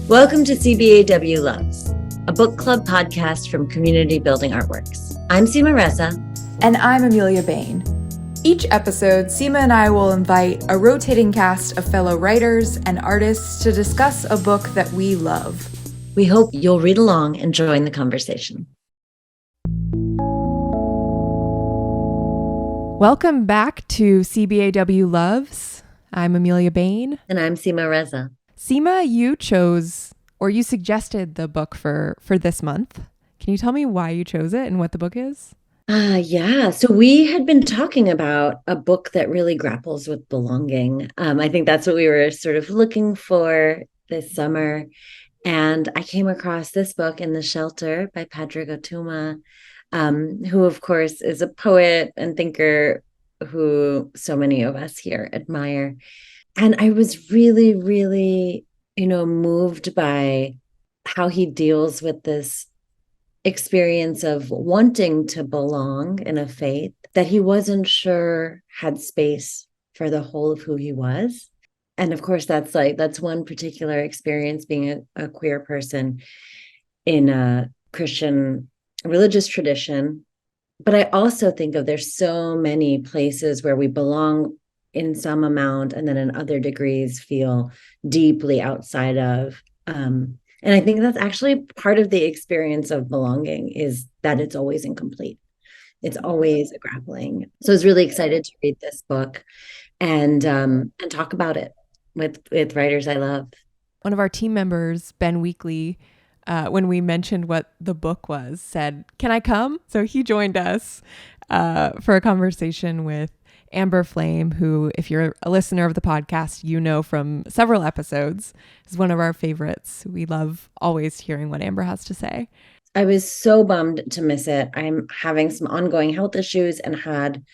Welcome to CBAW Loves, a book club podcast from Community Building Artworks. I'm Seema Reza. And I'm Amelia Bain. Each episode, Seema and I will invite a rotating cast of fellow writers and artists to discuss a book that we love. We hope you'll read along and join the conversation. Welcome back to CBAW Loves. I'm Amelia Bain. And I'm Seema Reza. Seema, you suggested the book for this month. Can you tell me why you chose it and what the book is? So we had been talking about a book that really grapples with belonging. I think that's what we were sort of looking for this summer. And I came across this book, In the Shelter by Pádraig Ó Tuama, who, of course, is a poet and thinker who so many of us here admire. And I was really, really, moved by how he deals with this experience of wanting to belong in a faith that he wasn't sure had space for the whole of who he was. And of course, that's one particular experience being a queer person in a Christian religious tradition. But I also think there's so many places where we belong in some amount and then in other degrees feel deeply outside of. And I think that's actually part of the experience of belonging, is that it's always incomplete. It's always a grappling. So I was really excited to read this book and talk about it with writers I love. One of our team members, Ben Weakley, when we mentioned what the book was, said, "Can I come?" So he joined us for a conversation with Amber Flame, who, if you're a listener of the podcast, you know from several episodes, is one of our favorites. We love always hearing what Amber has to say. I was so bummed to miss it. I'm having some ongoing health issues and had,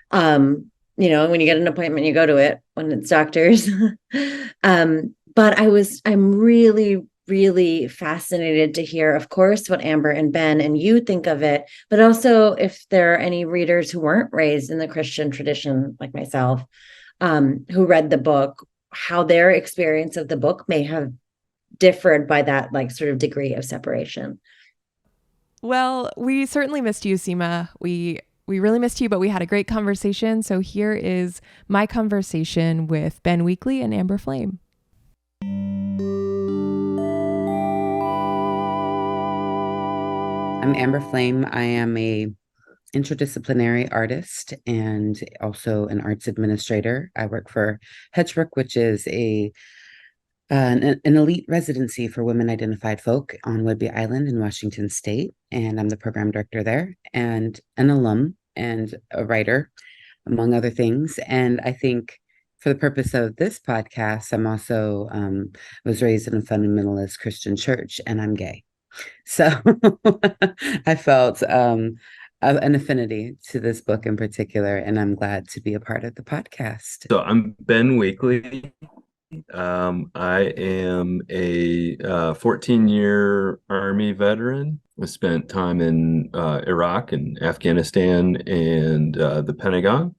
when you get an appointment, you go to it when it's doctors. But I'm really, really fascinated to hear, of course, what Amber and Ben and you think of it, but also if there are any readers who weren't raised in the Christian tradition like myself, who read the book, how their experience of the book may have differed by that sort of degree of separation. Well, we certainly missed you, Seema. We really missed you, but we had a great conversation. So here is my conversation with Ben Weakley and Amber Flame. I'm Amber Flame. I am a interdisciplinary artist and also an arts administrator. I work for Hedgebrook, which is an elite residency for women identified folk on Whidbey Island in Washington State. And I'm the program director there and an alum and a writer, among other things. And I think for the purpose of this podcast, I'm also was raised in a fundamentalist Christian church, and I'm gay. So I felt an affinity to this book in particular, and I'm glad to be a part of the podcast. So I'm Ben Weakley. I am a 14-year Army veteran. I spent time in Iraq and Afghanistan and the Pentagon.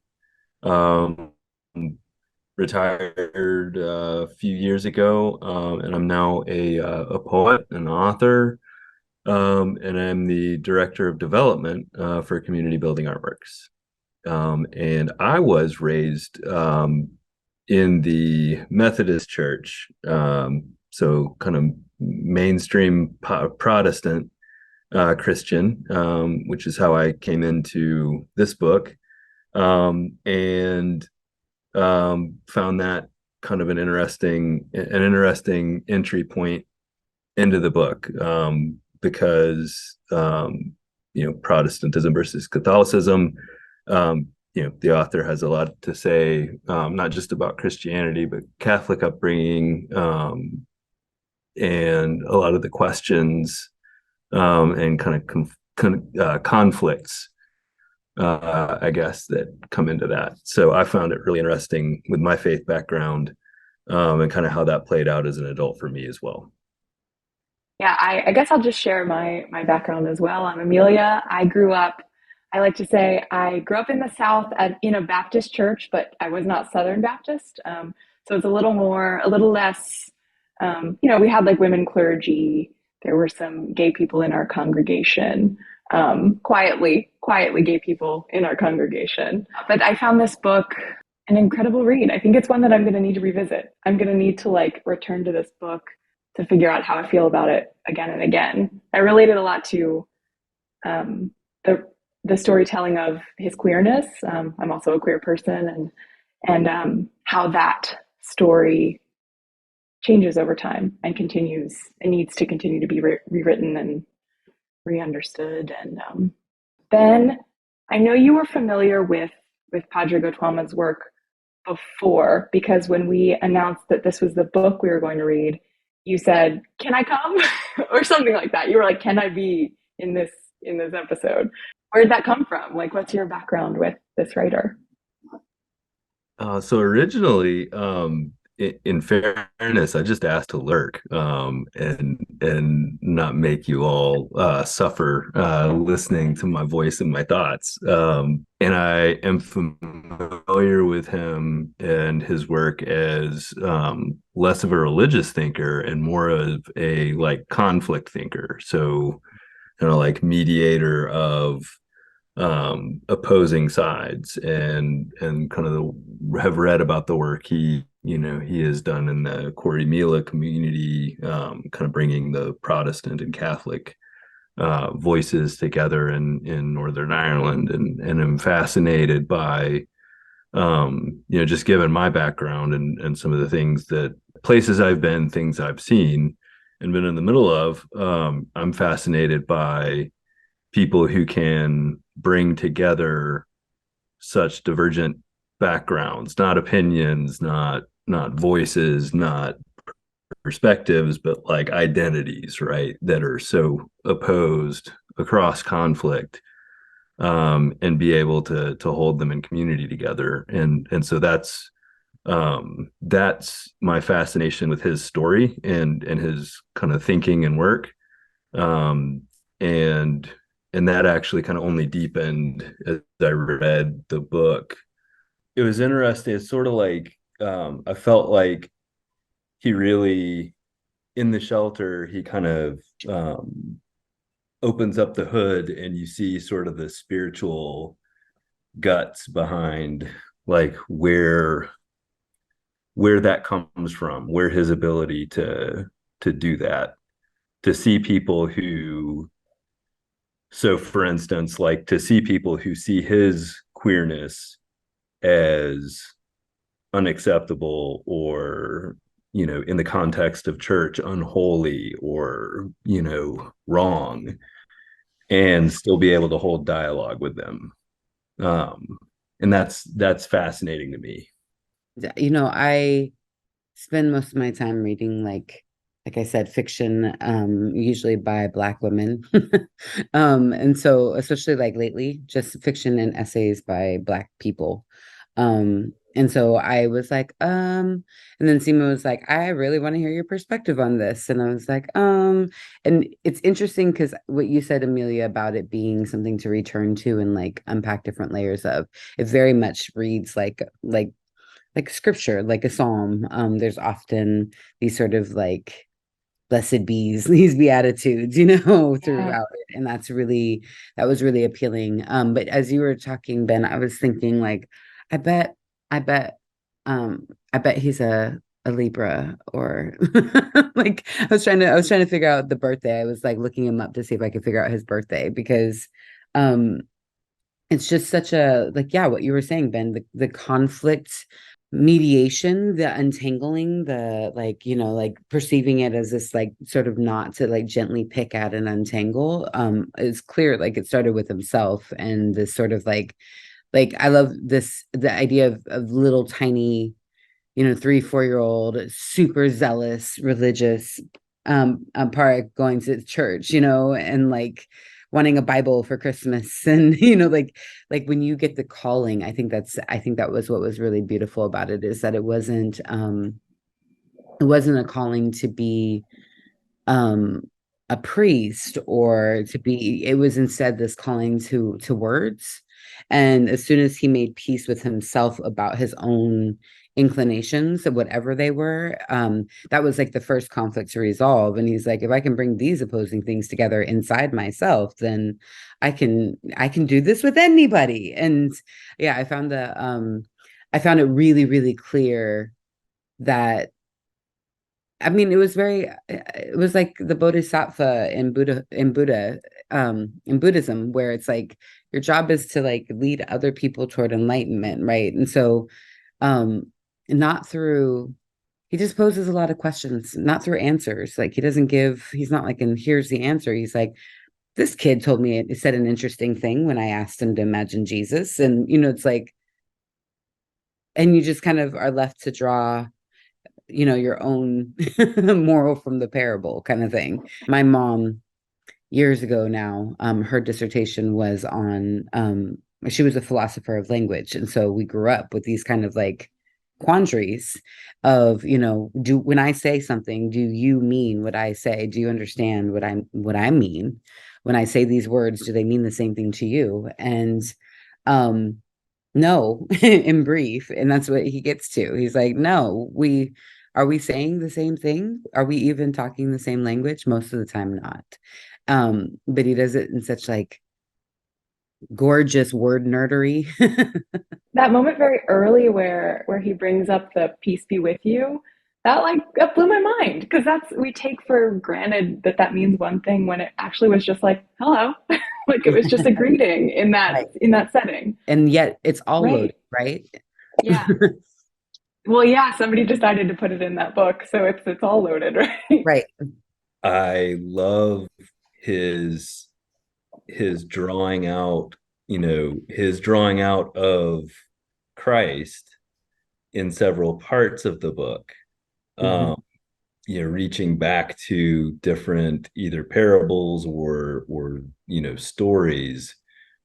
Retired a few years ago, and I'm now a poet and author, and I'm the director of development for Community Building Artworks. And I was raised in the Methodist Church, so kind of mainstream Protestant Christian, which is how I came into this book, and found that kind of an interesting entry point into the book, because Protestantism versus Catholicism. The author has a lot to say, not just about Christianity, but Catholic upbringing, and a lot of the questions and kind of conflicts, I guess, that come into that. So I found it really interesting with my faith background, and kind of how that played out as an adult for me as well. Yeah, I guess I'll just share my background as well. I'm Amelia. I like to say I grew up in the South in a Baptist church, but I was not Southern Baptist. So it's a little less we had like women clergy. There were some gay people in our congregation, quietly gay people in our congregation. But I found this book an incredible read. I think it's one that I'm going to need to revisit. I'm going to need to like return to this book to figure out how I feel about it again and again. I related a lot to um, the storytelling of his queerness. I'm also a queer person, and how that story changes over time and continues and needs to continue to be rewritten and re-understood. And Ben, I know you were familiar with Pádraig Ó Tuama's work before, because when we announced that this was the book we were going to read, you said, "Can I come?" or something like that. You were like, "Can I be in this episode?" Where did that come from? Like, what's your background with this writer? So originally, in fairness, I just asked to lurk, and not make you all suffer listening to my voice and my thoughts. And I am familiar with him and his work as less of a religious thinker and more of a like conflict thinker. So, like mediator of opposing sides, and kind of have read about the work he has done in the Corrymeela community, kind of bringing the Protestant and Catholic voices together in Northern Ireland, and I'm fascinated by just given my background and some of the things that places I've been, things I've seen and been in the middle of. I'm fascinated by people who can bring together such divergent backgrounds, not opinions, not voices, not perspectives, but like identities, right? That are so opposed across conflict, and be able to hold them in community together. And so that's my fascination with his story and his kind of thinking and work. And that actually kind of only deepened as I read the book. It was interesting. It's sort of like I felt like he really, in the shelter, he kind of opens up the hood and you see sort of the spiritual guts behind like where that comes from, where his ability to do that, to see people who, so for instance, like to see people who see his queerness as unacceptable, or in the context of church, unholy, or wrong, and still be able to hold dialogue with them. And that's fascinating to me. I spend most of my time reading, like I said, fiction, usually by Black women. And so especially like lately, just fiction and essays by Black people. And so I was like, and then Seema was like, "I really want to hear your perspective on this." And I was like, and it's interesting because what you said, Amelia, about it being something to return to and like unpack different layers of, it very much reads like scripture, like a psalm. There's often these sort of like blessed bees, these beatitudes, throughout it. And that was really appealing. But as you were talking, Ben, I was thinking like, I bet, I bet, I bet he's a Libra, or like I was trying to figure out the birthday. I was like looking him up to see if I could figure out his birthday, because it's just such a, like, yeah, what you were saying, Ben, the conflict mediation, the untangling, the like perceiving it as this like sort of knot to like gently pick at and untangle, is clear. Like it started with himself, and this sort of like I love the idea of little tiny 3-4-year-old super zealous religious Pádraig going to church, and like wanting a Bible for Christmas, and like when you get the calling, I think that was what was really beautiful about it, is that it wasn't a calling to be a priest or to be, it was instead this calling to words. And as soon as he made peace with himself about his own inclinations, whatever they were. That was like the first conflict to resolve. And he's like, if I can bring these opposing things together inside myself, then I can do this with anybody. And yeah, I found it really, really clear that, I mean, it was like the Bodhisattva in Buddhism, where it's like your job is to like lead other people toward enlightenment, right? And so not through, he just poses a lot of questions, not through answers. Like he's not like, and here's the answer. He's like, this kid told me, it said an interesting thing when I asked him to imagine Jesus. And, it's like, and you just kind of are left to draw, your own moral from the parable kind of thing. My mom, years ago now, her dissertation was on, she was a philosopher of language. And so we grew up with these kind of like quandaries of, when I say something, do you mean what I say? Do you understand what I mean? When I say these words, do they mean the same thing to you? And no, in brief. And that's what he gets to. He's like, no, are we saying the same thing? Are we even talking the same language? Most of the time, not. But he does it in such like gorgeous word nerdery. That moment very early where he brings up the peace be with you, that blew my mind, because we take for granted that means one thing when it actually was just like hello. Like it was just a greeting in that Right. in that setting. And yet it's all Right. loaded, right? Yeah. Well, yeah, somebody decided to put it in that book, so it's all loaded, right? Right. I love his drawing out, his drawing out of Christ in several parts of the book. Reaching back to different either parables or stories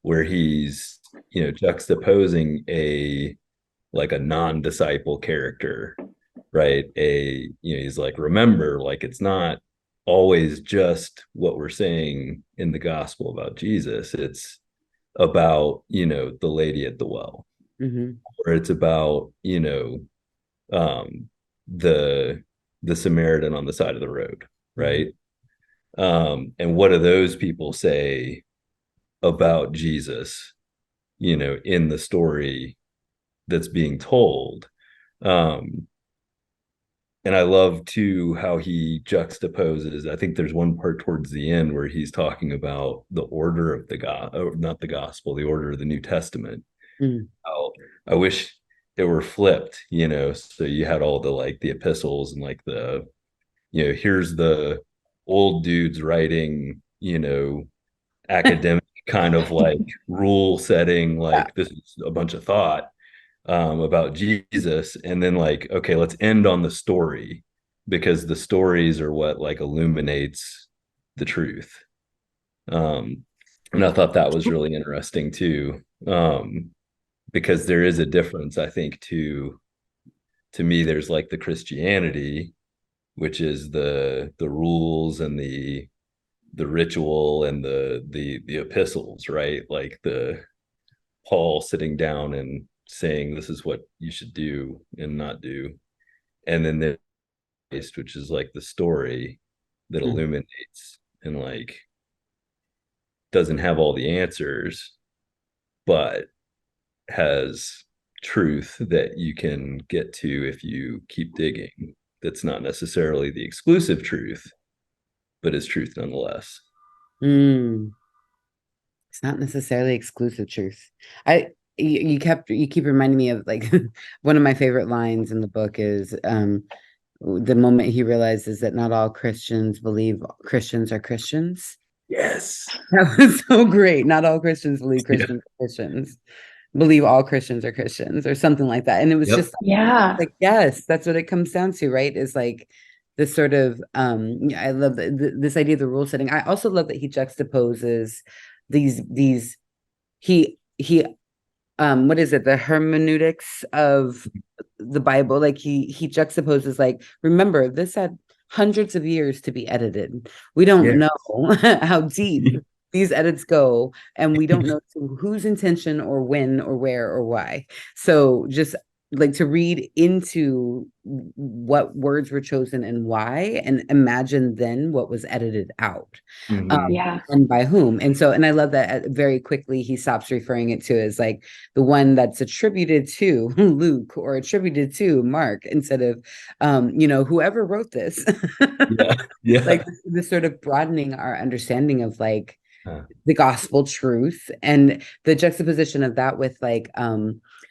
where he's juxtaposing a non-disciple character, right? He's like, remember, like it's not always just what we're saying in the gospel about Jesus. It's about the lady at the well, or it's about the Samaritan on the side of the road, right? And what do those people say about Jesus, in the story that's being told? And I love too how he juxtaposes. I think there's one part towards the end where he's talking about the order of not the gospel, the order of the New Testament. How I wish it were flipped, so you had all the epistles and like the, here's the old dudes writing, academic kind of like rule setting, like this is a bunch of thought about Jesus, and then like, okay, let's end on the story, because the stories are what like illuminates the truth. And I thought that was really interesting too, because there is a difference, I think, to me. There's like the Christianity, which is the rules and the ritual and the epistles, right? Like the Paul sitting down and saying this is what you should do and not do. And then the Christ, which is like the story that illuminates and like doesn't have all the answers, but has truth that you can get to if you keep digging. That's not necessarily the exclusive truth, but is truth nonetheless. It's not necessarily exclusive truth. You keep reminding me of like one of my favorite lines in the book is the moment he realizes that not all Christians believe Christians are Christians. Yes. That was so great. Not all Christians believe Christians are Christians. Believe all Christians are Christians, or something like that. And it was just like, yes, that's what it comes down to, right? Is like this sort of I love this idea of the rule setting. I also love that he juxtaposes these he what is it, the hermeneutics of the Bible. Like he juxtaposes, like, remember, this had hundreds of years to be edited. We don't know how deep these edits go, and we don't know whose intention or when or where or why. So just like to read into what words were chosen and why, and imagine then what was edited out, Mhm. Yeah. and by whom. And so, and I love that very quickly he stops referring it to as like the one that's attributed to Luke or attributed to Mark, instead of whoever wrote this. Yeah. Yeah. Like this sort of broadening our understanding of like Huh. the gospel truth, and the juxtaposition of that with like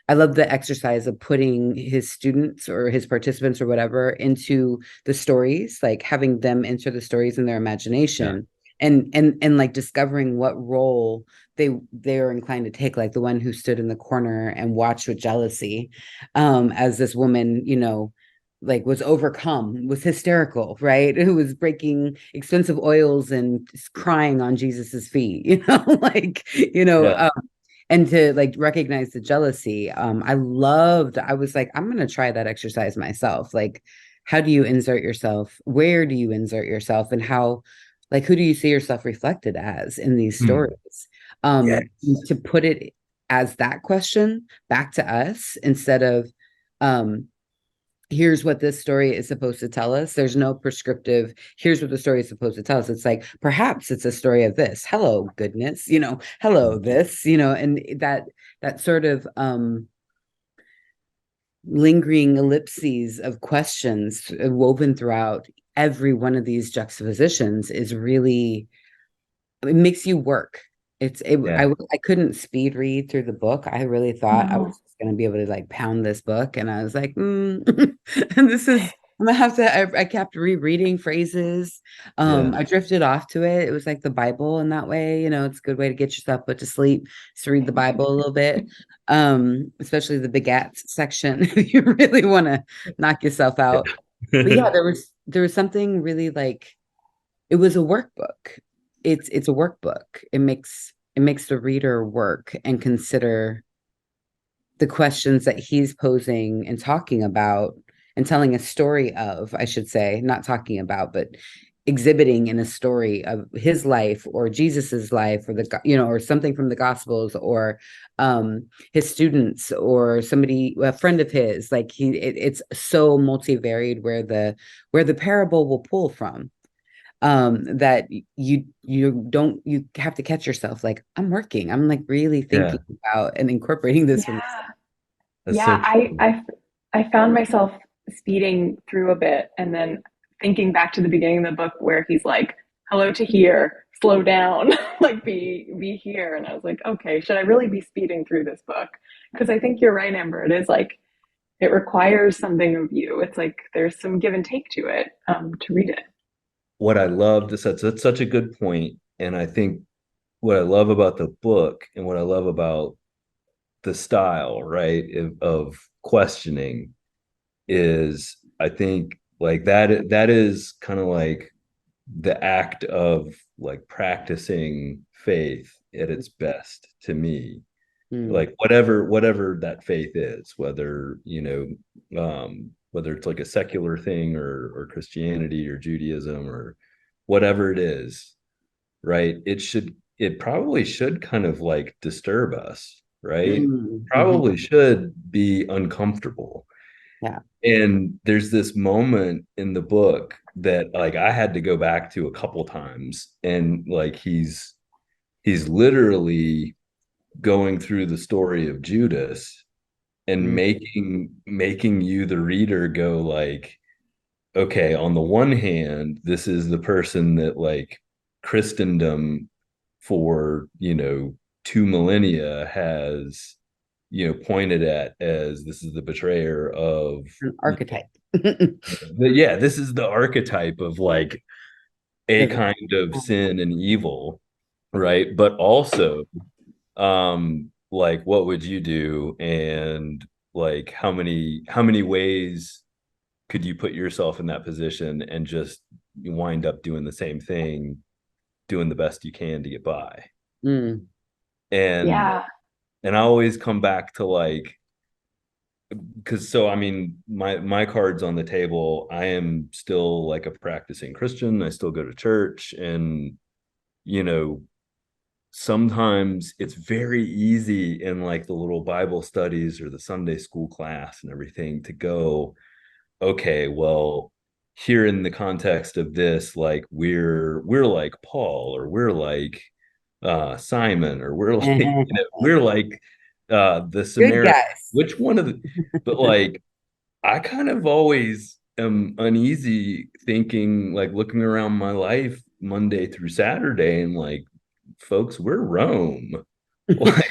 I love the exercise of putting his students or his participants or whatever into the stories, like having them enter the stories in their Yeah. imagination, and like discovering what role they are inclined to take, like the one who stood in the corner and watched with jealousy, as this woman, like was overcome, was hysterical, right? Who was breaking expensive oils and crying on Jesus's feet, like, Yeah. and to like recognize the jealousy. I was like, I'm gonna try that exercise myself. Like, how do you insert yourself? Where do you insert yourself? And how, like, who do you see yourself reflected as in these Hmm. stories? Yes. To put it as that question back to us instead of um here's what this story is supposed to tell us. There's no prescriptive, here's what the story is supposed to tell us. It's like, perhaps it's a story of this. Hello, goodness, hello, this, and that sort of lingering ellipses of questions woven throughout every one of these juxtapositions is really, it makes you work. Yeah. I couldn't speed read through the book. I really thought I was No. just going to be able to like pound this book, and I was like, and this is, I'm gonna have to. I kept rereading phrases. Yeah. I drifted off to it. It was like the Bible in that way. It's a good way to get yourself put to sleep, is to read the Bible a little bit. Especially the begats section if you really want to knock yourself out. But Yeah. yeah, there was something really like, it was a workbook. It's a workbook. It makes the reader work and consider the questions that he's posing and talking about and telling a story of, I should say, not talking about, but exhibiting in a story of his life or Jesus's life, or or something from the gospels, or his students, or somebody, a friend of his. Like it's so multivariate where the parable will pull from, that you have to catch yourself like, I'm like really Yeah. thinking about and incorporating this from. Yeah. That's Yeah. so true. I found myself speeding through a bit and then thinking back to the beginning of the book where he's like, hello to here, slow down, like be here. And I was like, okay, should I really be speeding through this book? Because I think you're right, Amber. It is like it requires something of you. It's like there's some give and take to it, to read it. What I love, that's such a good point. And I think what I love about the book and what I love about the style, right, of questioning is, I think, like that is kind of like the act of like practicing faith at its best to me. Mm, Like whatever that faith is, whether whether it's like a secular thing, or Christianity or Judaism or whatever it is, right? It probably should kind of like disturb us, right? mhm. Probably should be uncomfortable. Yeah. And there's this moment in the book that like I had to go back to a couple times, and like he's literally going through the story of Judas and Mm, making you, the reader, go like, okay, on the one hand, this is the person that like Christendom for, 2 millennia has, pointed at as this is the betrayer of, an archetype. yeah, this is the archetype of like a Of- kind of sin and evil, right? But also, like, what would you do? And like, how many ways could you put yourself in that position and just wind up doing the same thing, doing the best you can to get by? mm, And Yeah. and I always come back to like, because so I mean, my cards on the table, I am still like a practicing Christian. I still go to church, and you know sometimes it's very easy in like the little Bible studies or the Sunday school class and everything to go, okay, well, here in the context of this, like we're like Paul, or we're like Simon, or we're like, we're like the Good Samaritan. guys. Which one of the, but like I kind of always am uneasy thinking, like looking around my life Monday through Saturday and like, folks, we're Rome. Like,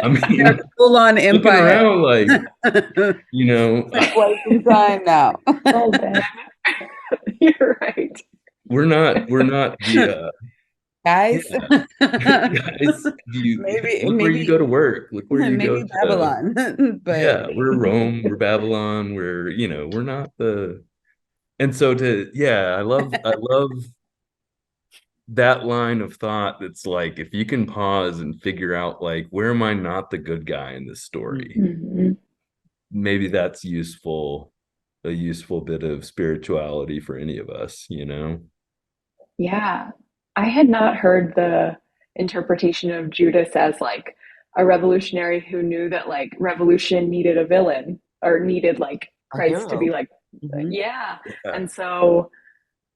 I mean, Full on looking empire. around like, you know, Quite some time now. Well, Ben, you're right. we're not the Guys. yeah. Guys, you look where you Maybe go to work, look where you go maybe to, Babylon, but yeah, we're Rome, we're Babylon, we're, you know, we're not the, and so to, yeah, I love that line of thought that's like, if you can pause and figure out like, where am I not the good guy in this story? Mm-hmm. Maybe that's useful, a useful bit of spirituality for any of us, you know? Yeah. I had not heard the interpretation of Judas as like a revolutionary who knew that like revolution needed a villain or needed like a Christ to be hero. like, Mhm. yeah. Yeah. And so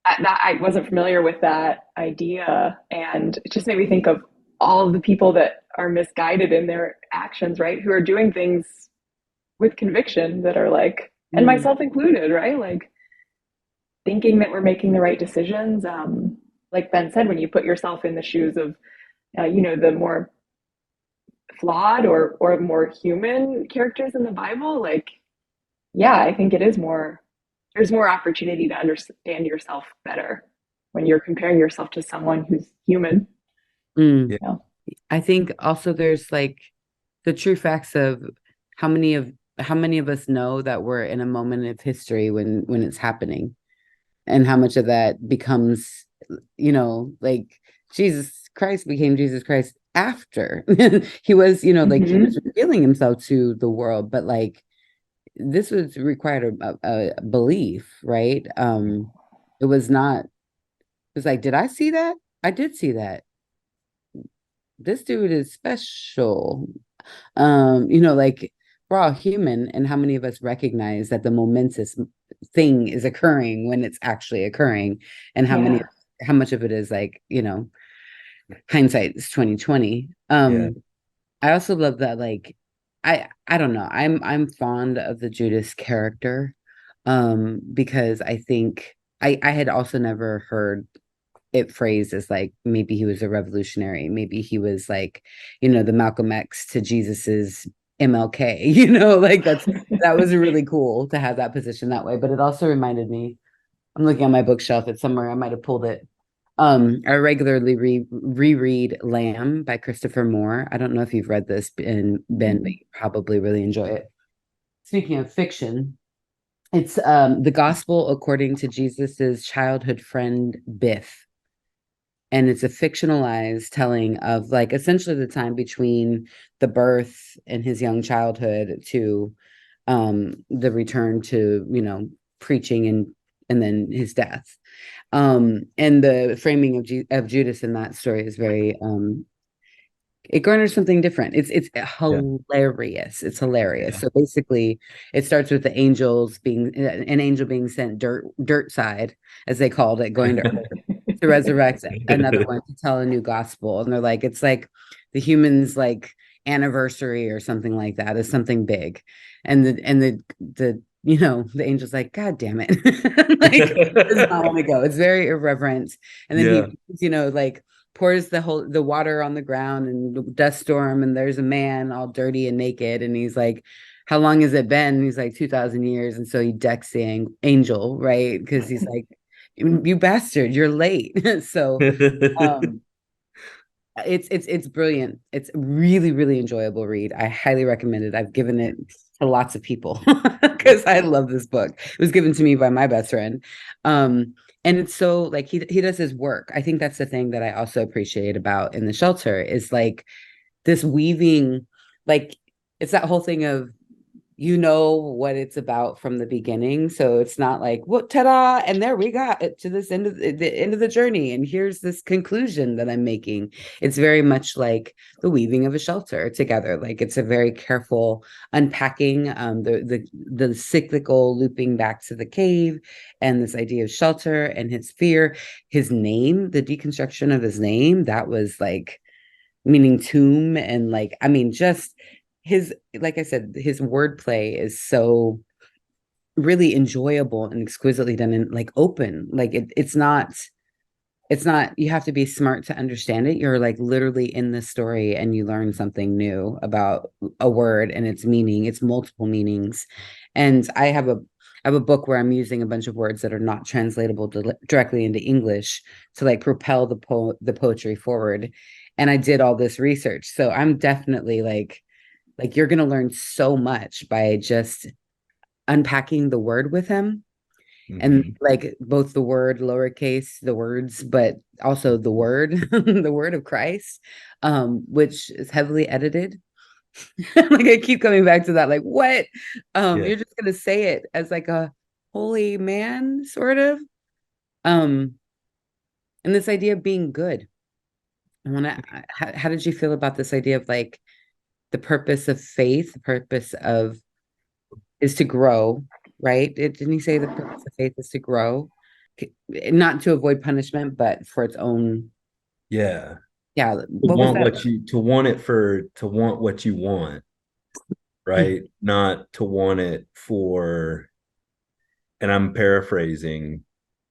that I wasn't familiar with that idea. And it just made me think of all of the people that are misguided in their actions, right? Who are doing things with conviction that are like, and Mm. myself included, right? Like thinking that we're making the right decisions. Like Ben said, when you put yourself in the shoes of, the more flawed or more human characters in the Bible, like, yeah, I think it is more, there's more opportunity to understand yourself better when you're comparing yourself to someone who's human. Mm. Yeah. You know? I think also there's like the true facts of how many of us know that we're in a moment of history when it's happening, and how much of that becomes, like Jesus Christ became Jesus Christ after he was, like he Mm-hmm. was revealing himself to the world, but like this was required a belief, right? It was not. It was like, did I see that? I did see that. This dude is special. Like we're all human, and how many of us recognize that the momentous thing is occurring when it's actually occurring, and Yeah. how much of it is like, hindsight is 2020. Yeah. I also love that, like, I don't know, I'm fond of the Judas character, because I think I had also never heard it phrased as like maybe he was a revolutionary, maybe he was like, the Malcolm X to Jesus's MLK, like that was really cool to have that position that way. But it also reminded me, I'm looking on my bookshelf, it's somewhere, I might have pulled it. I regularly reread Lamb by Christopher Moore. I don't know if you've read this, Ben, but you probably really enjoy it. Speaking of fiction, it's the gospel according to Jesus's childhood friend Biff, and it's a fictionalized telling of like essentially the time between the birth and his young childhood to the return to, preaching, and then his death. And the framing of Judas in that story is very it garners something different. It's Yeah. hilarious. It's hilarious. Yeah. So basically, it starts with the angels being an angel being sent dirt side, as they called it, going to Earth to resurrect another one to tell a new gospel. And they're like, it's like the humans like anniversary or something like that, is something big. And the angel's like, God damn it. Like, does not want to go. It's very irreverent. And then Yeah. he, like pours the water on the ground and the dust storm, and there's a man all dirty and naked, and he's like, how long has it been? And he's like, 2,000 years. And so he decks the angel, right? Because he's like, you bastard, you're late. So um it's brilliant. It's really, really enjoyable read. I highly recommend it. I've given it to lots of people because I love this book. It was given to me by my best friend. And it's so like he does his work. I think that's the thing that I also appreciate about In the Shelter is like this weaving, like it's that whole thing of you know what it's about from the beginning. So it's not like, well, ta-da, and there we got it to this end of the end of the journey. And here's this conclusion that I'm making. It's very much like the weaving of a shelter together. Like it's a very careful unpacking, the cyclical looping back to the cave and this idea of shelter and his fear, his name, the deconstruction of his name, that was like meaning tomb. And like, I mean, just his, like I said, his wordplay is so really enjoyable and exquisitely done and like open. Like it's not you have to be smart to understand it. You're like literally in the story and you learn something new about a word and its meaning, its multiple meanings. And I have a book where I'm using a bunch of words that are not translatable directly into English to like propel the poetry forward. And I did all this research. So I'm definitely like you're going to learn so much by just unpacking the word with him. And like both the word lowercase, the words, but also the word, the word of Christ, which is heavily edited. Like I keep coming back to that, like what? You're just gonna say it as like a holy man, sort of. And this idea of being good. I want to, how did you feel about this idea of like the purpose of faith, the purpose of is to grow, right? Didn't he say the purpose of faith is to grow? Not to avoid punishment, but for its own. Yeah. Yeah. To What was want that? what you to want it for to want what you want, right? Not to want it for, and I'm paraphrasing,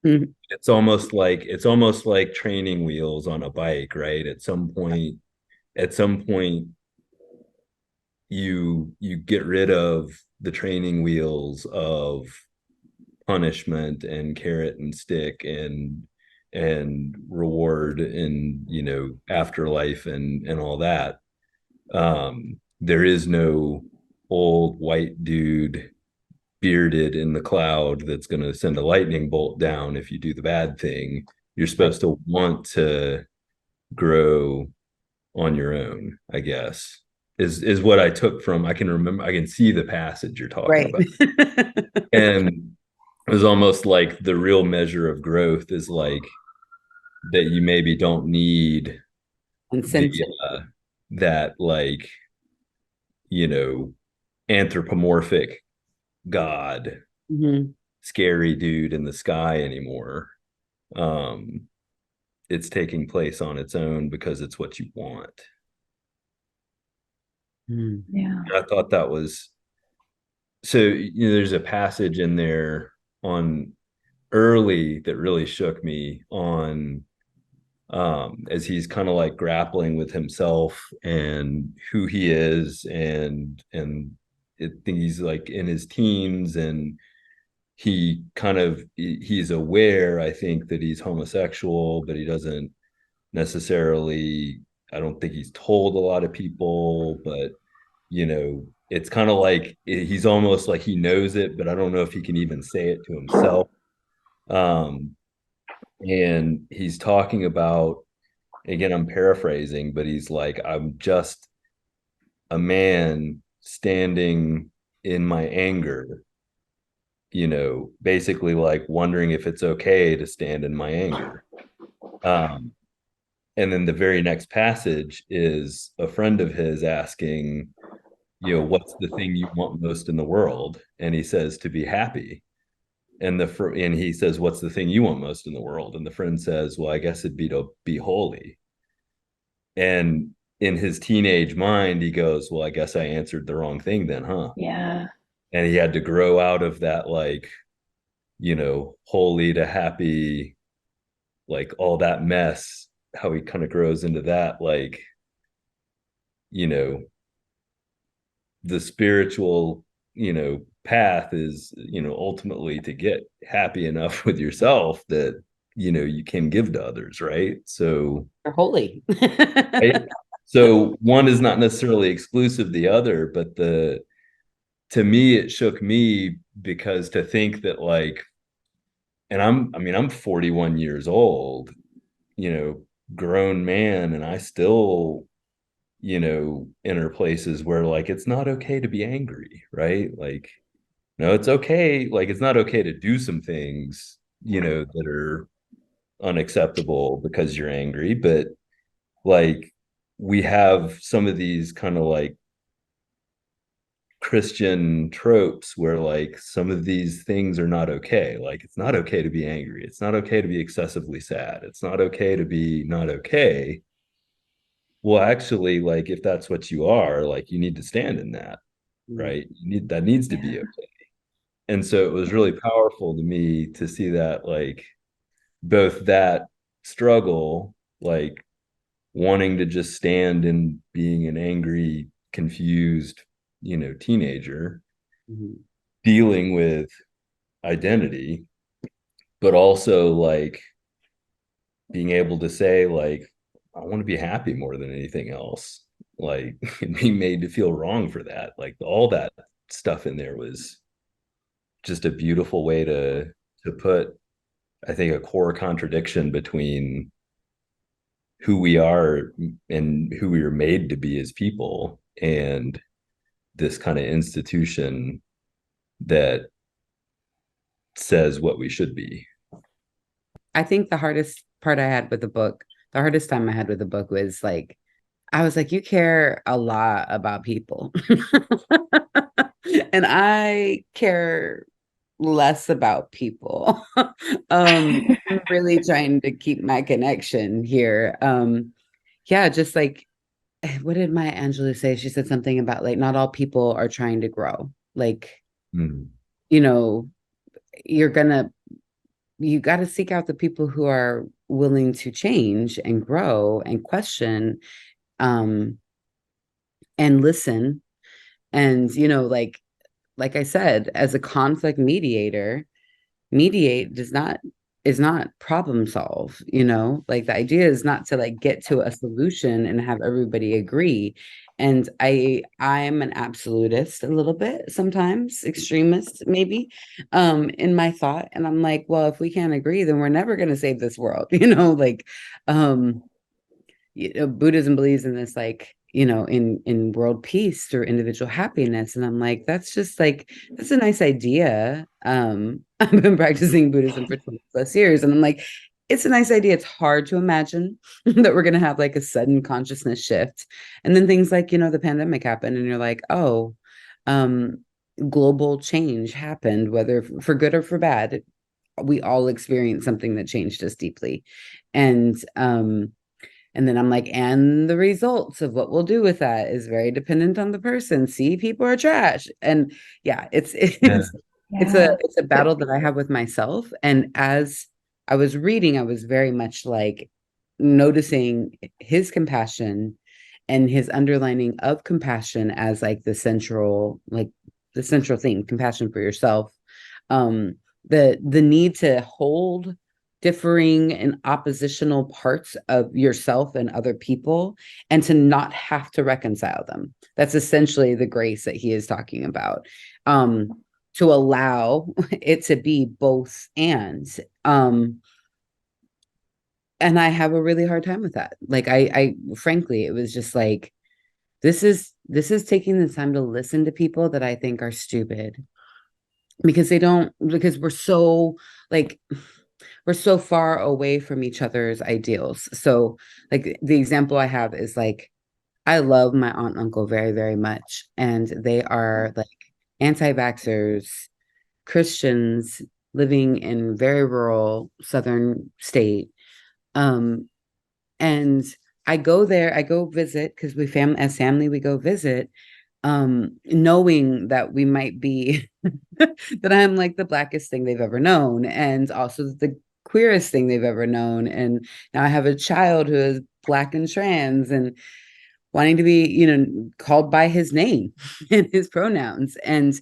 Mhm. it's almost like training wheels on a bike, right? At some point you get rid of the training wheels of punishment and carrot and stick and reward and afterlife and all that. There is no old white dude bearded in the cloud that's going to send a lightning bolt down if you do the bad thing. You're Right. supposed to want to grow on your own, I guess. Is what I took from, I can remember, I can see the passage you're talking Right. about. And it was almost like the real measure of growth is like that you maybe don't need the Incentive. that like you know anthropomorphic god Mhm. scary dude in the sky anymore. um it's taking place on its own because it's what you want. Mm. Yeah. I thought that was so, there's a passage in there on early that really shook me on, as he's kind of like grappling with himself and who he is, and I think he's like in his teens, and he's aware, I think, that he's homosexual, but he doesn't necessarily, I don't think he's told a lot of people, but it's kind of like he's almost like he knows it, but I don't know if he can even say it to himself. um and he's talking about, again, I'm paraphrasing, but he's like, I'm just a man standing in my anger, basically like wondering if it's okay to stand in my anger. um and then the very next passage is a friend of his asking, what's the thing you want most in the world? And he says, to be happy. And he says, what's the thing you want most in the world? And the friend says, well, I guess it'd be to be holy. And in his teenage mind, he goes, well, I guess I answered the wrong thing then, huh? Yeah. And he had to grow out of that, like, holy to happy, like all that mess, how he kind of grows into that, like, you know, the spiritual, path is, ultimately to get happy enough with yourself that, you can give to others, right? So, They're holy. right? So one is not necessarily exclusive the other, but to me, it shook me because to think that, like, and I'm 41 years old, grown man, and I still, inner places where like it's not okay to be angry, right? Like, no, it's okay. Like, it's not okay to do some things, that are unacceptable because you're angry, but like we have some of these kind of like Christian tropes where like some of these things are not okay. Like, it's not okay to be angry. It's not okay to be excessively sad. It's not okay to be not okay. Well, actually, like if that's what you are, like you need to stand in that, right? That needs to be okay. And so it was really powerful to me to see that, like both that struggle, like wanting to just stand and being an angry, confused, teenager, dealing with identity, but also like being able to say, like, I want to be happy more than anything else. Like being made to feel wrong for that. Like all that stuff in there was just a beautiful way to put, I think, a core contradiction between who we are and who we were made to be as people and this kind of institution that says what we should be. I think the hardest part I had with the book, the hardest time I had with the book was like, I was like, you care a lot about people. And I care less about people. I'm really trying to keep my connection here. Yeah, just like, what did Maya Angelou say? She said something about like, not all people are trying to grow. Like, you know, you're gonna, you got to seek out the people who are willing to change and grow and question, um, and listen. And, like I said, as a conflict mediator, mediate does not is not problem solve, like the idea is not to like get to a solution and have everybody agree. And I'm an absolutist a little bit, sometimes extremist maybe, in my thought, and I'm like, well, if we can't agree, then we're never going to save this world. Like, um Buddhism believes in this, like, in world peace through individual happiness. And I'm like, that's just like, that's a nice idea. I've been practicing Buddhism for 20 plus years. And I'm like, it's a nice idea. It's hard to imagine that we're going to have like a sudden consciousness shift. And then things like, the pandemic happened and you're like, oh, um, global change happened, whether for good or for bad. We all experienced something that changed us deeply. And then I'm like, and the results of what we'll do with that is very dependent on the person. See, people are trash. And yeah, it's a battle that I have with myself. And as I was reading, I was very much like noticing his compassion and his underlining of compassion as like the central theme, compassion for yourself. The need to hold differing and oppositional parts of yourself and other people, and to not have to reconcile them. That's essentially the grace that he is talking about. To allow it to be both and I have a really hard time with that. Like, I frankly, it was just like, this is taking the time to listen to people that I think are stupid because we're so like, we're so far away from each other's ideals. So like the example I have is like, I love my aunt and uncle very, very much. And they are like anti-vaxxers, Christians living in very rural southern state. And I go there, I go visit because as family, we go visit, knowing that we might be that I'm like the blackest thing they've ever known, and also the queerest thing they've ever known. And now I have a child who is black and trans and wanting to be, called by his name and his pronouns. And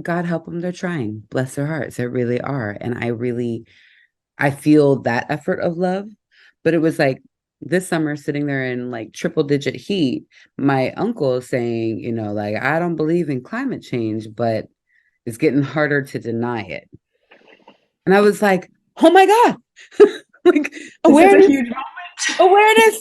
God help them, they're trying. Bless their hearts. They really are. And I feel that effort of love. But it was like this summer sitting there in like triple digit heat, my uncle is saying, like, I don't believe in climate change, but it's getting harder to deny it. And I was like, oh my God, like this is a awareness. huge moment. awareness.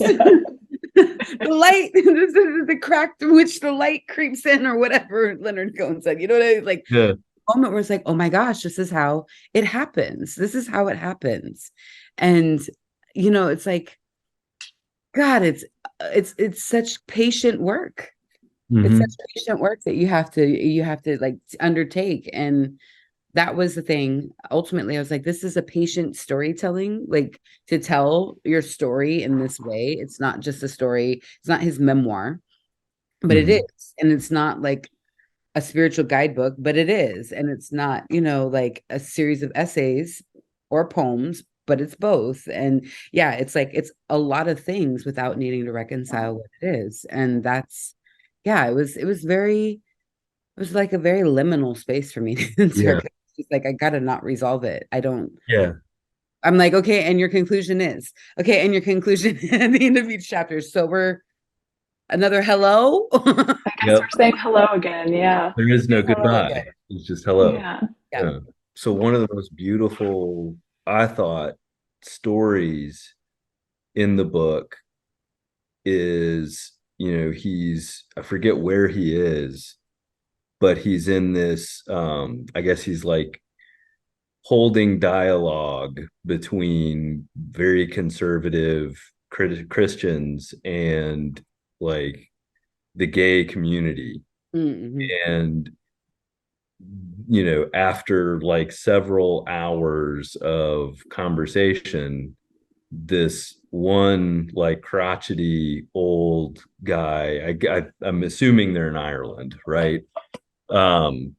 The light, the crack through which the light creeps in, or whatever Leonard Cohen said. You know what I mean? Like, Yeah. moment where it's like, oh my gosh, this is how it happens. This is how it happens. And it's like, God, it's such patient work. It's Mhm. such patient work that you have to like undertake. And that was the thing. Ultimately, I was like, this is a patient storytelling, like, to tell your story in this way. It's not just a story. It's not his memoir, but it Mhm. is. And it's not like a spiritual guidebook, but it is. And it's not, like a series of essays or poems, but it's both. And yeah, it's like, it's a lot of things without needing to reconcile what it is. And that's, yeah, it was like a very liminal space for me to Yeah. interpret. It's like, I gotta not resolve it. Yeah. I'm like, okay, and your conclusion is, okay, and your conclusion at the end of each chapter. So we're another hello. I guess Yep. we're saying hello again. Yeah. There is no Hello goodbye. again. It's just hello. Yeah. Yeah. Yeah. So one of the most beautiful, I thought, stories in the book is, I forget where he is, but he's in this, I guess he's like holding dialogue between very conservative Christians and like the gay community. Mm-hmm. And after like several hours of conversation, this one like crotchety old guy, I'm assuming they're in Ireland, right? um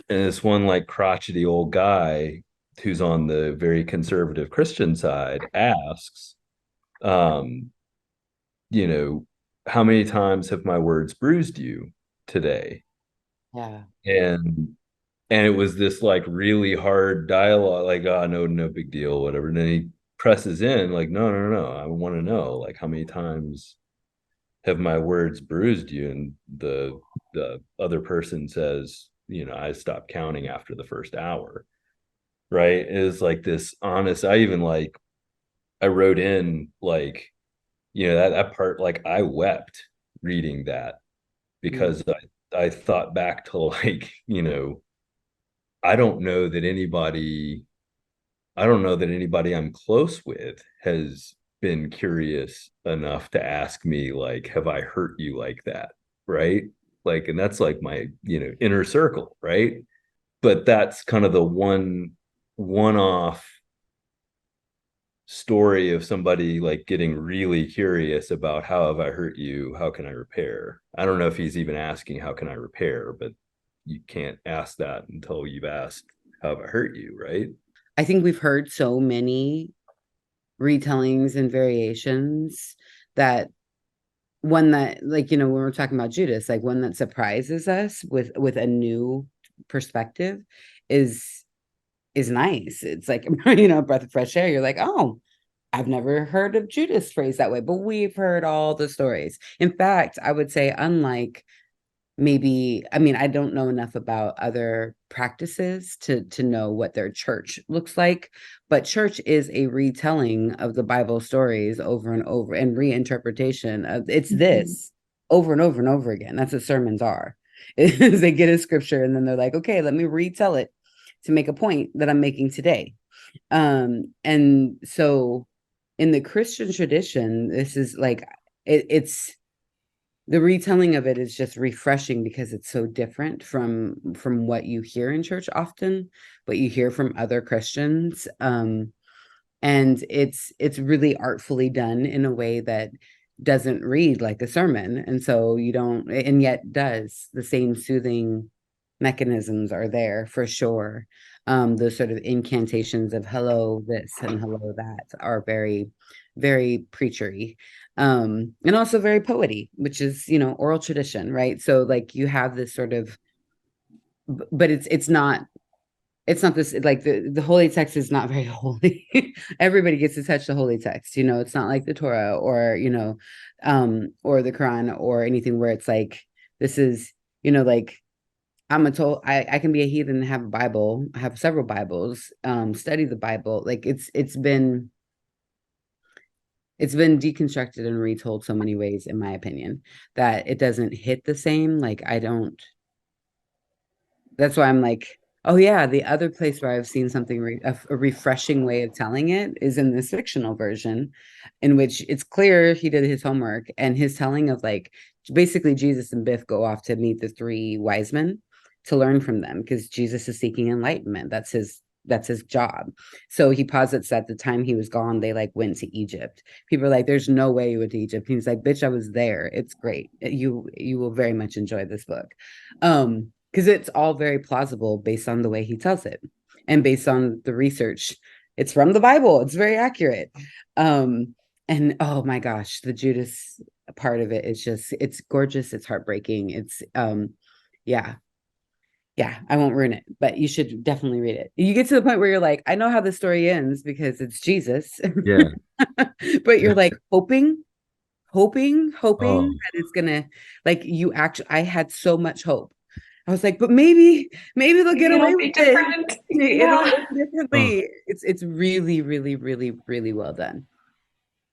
and this one like crotchety old guy who's on the very conservative Christian side asks, um you know how many times have my words bruised you today? Yeah. And it was this like really hard dialogue, like, oh, no, no big deal, whatever. And then he presses in, like, no, no, no, I want to know, like, how many times have my words bruised you? And the other person says, I stopped counting after the first hour. Right? It is like this honest. I wrote in like, that part, like I wept reading that Mm. because I thought back to like, I don't know that anybody I don't know that anybody I'm close with has been curious enough to ask me, like, have I hurt you like that? Right. Like, and that's like my, inner circle. Right. But that's kind of the one off story of somebody like getting really curious about, how have I hurt you? How can I repair? I don't know if he's even asking, how can I repair? But you can't ask that until you've asked, how have I hurt you? Right. I think we've heard so many retellings and variations that one that, like, when we're talking about Judas, like one that surprises us with a new perspective is nice. It's like, a breath of fresh air. You're like, oh, I've never heard of Judas phrased that way, but we've heard all the stories. In fact, I would say, unlike maybe, I mean, I don't know enough about other practices to know what their church looks like, but church is a retelling of the Bible stories over and over, and reinterpretation of it's this over and over and over again. That's what sermons are. Is they get a scripture and then they're like, okay, let me retell it to make a point that I'm making today. And so in the Christian tradition, this is like, it's the retelling of it is just refreshing because it's so different from what you hear in church often, what you hear from other Christians. And it's really artfully done in a way that doesn't read like a sermon, and so you don't, and yet does. The same soothing mechanisms are there for sure. Those sort of incantations of hello this and hello that are very, very preachery, and also very poety, which is, oral tradition, right? So like you have this sort of, but it's not this, like the holy text is not very holy. Everybody gets to touch the holy text. It's not like the Torah or the Quran or anything where it's like, this is, like, I can be a heathen and have a Bible, have several Bibles, study the Bible. Like it's It's been deconstructed and retold so many ways, in my opinion, that it doesn't hit the same. Like, I don't, that's why I'm like, oh yeah, the other place where I've seen something, a refreshing way of telling it is in this fictional version, in which it's clear he did his homework, and his telling of like, basically Jesus and Biff go off to meet the three wise men to learn from them, because Jesus is seeking enlightenment. That's his job. So he posits that the time he was gone, they like went to Egypt. People are like, there's no way you went to Egypt. He's like, bitch, I was there. It's great. You will very much enjoy this book. Because it's all very plausible based on the way he tells it and based on the research. It's from the Bible. It's very accurate. And oh my gosh, the Judas part of it is just, it's gorgeous. It's heartbreaking. It's yeah. Yeah, I won't ruin it, but you should definitely read it. You get to the point where you're like, I know how the story ends because it's Jesus. Yeah. But you're like hoping Oh, that it's gonna, like, you actually, I had so much hope. I was like, but maybe they'll get away It'll be with it. different. It'll Yeah. end differently. It's really, really, really, really well done.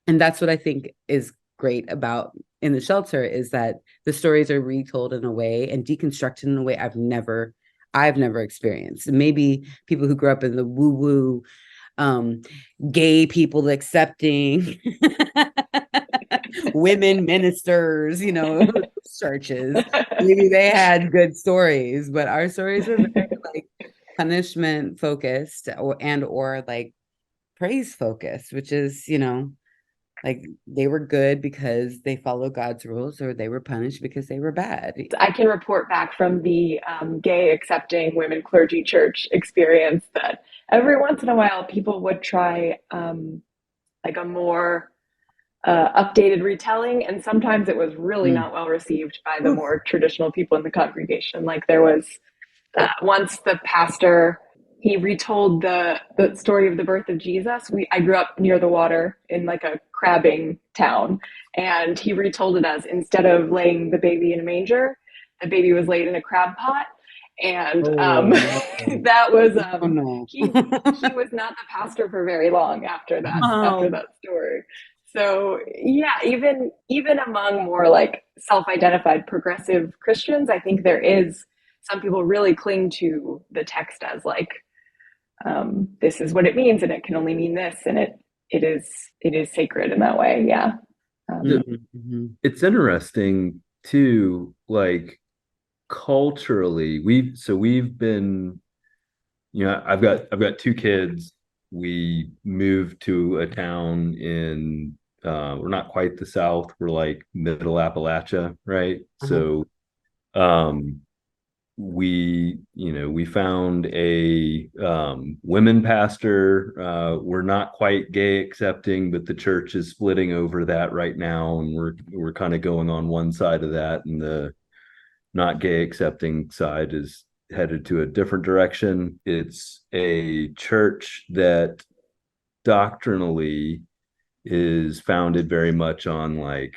And that's what I think is great about In the Shelter, is that the stories are retold in a way and deconstructed in a way I've never experienced. Maybe people who grew up in the woo-woo, gay people accepting women ministers, churches. Maybe they had good stories, but our stories are very like punishment focused, or like praise focused, which is, like they were good because they followed God's rules, or they were punished because they were bad. I can report back from the gay accepting women clergy church experience that every once in a while people would try like a more updated retelling, and sometimes it was really not well received by the more traditional people in the congregation. Like there was once the pastor, he retold the story of the birth of Jesus. I grew up near the water in like a crabbing town, and he retold it as, instead of laying the baby in a manger, the baby was laid in a crab pot. And that was he was not the pastor for very long after that story. So yeah, even among more like self-identified progressive Christians, I think there is some people really cling to the text as like, this is what it means, and it can only mean this, and it is sacred in that way. Yeah. It's interesting too, like culturally, we've been, I've got two kids. We moved to a town in we're not quite the South, we're like middle Appalachia, right? So we found a women pastor. We're not quite gay accepting, but the church is splitting over that right now, and we're kind of going on one side of that, and the not gay accepting side is headed to a different direction. It's a church that doctrinally is founded very much on like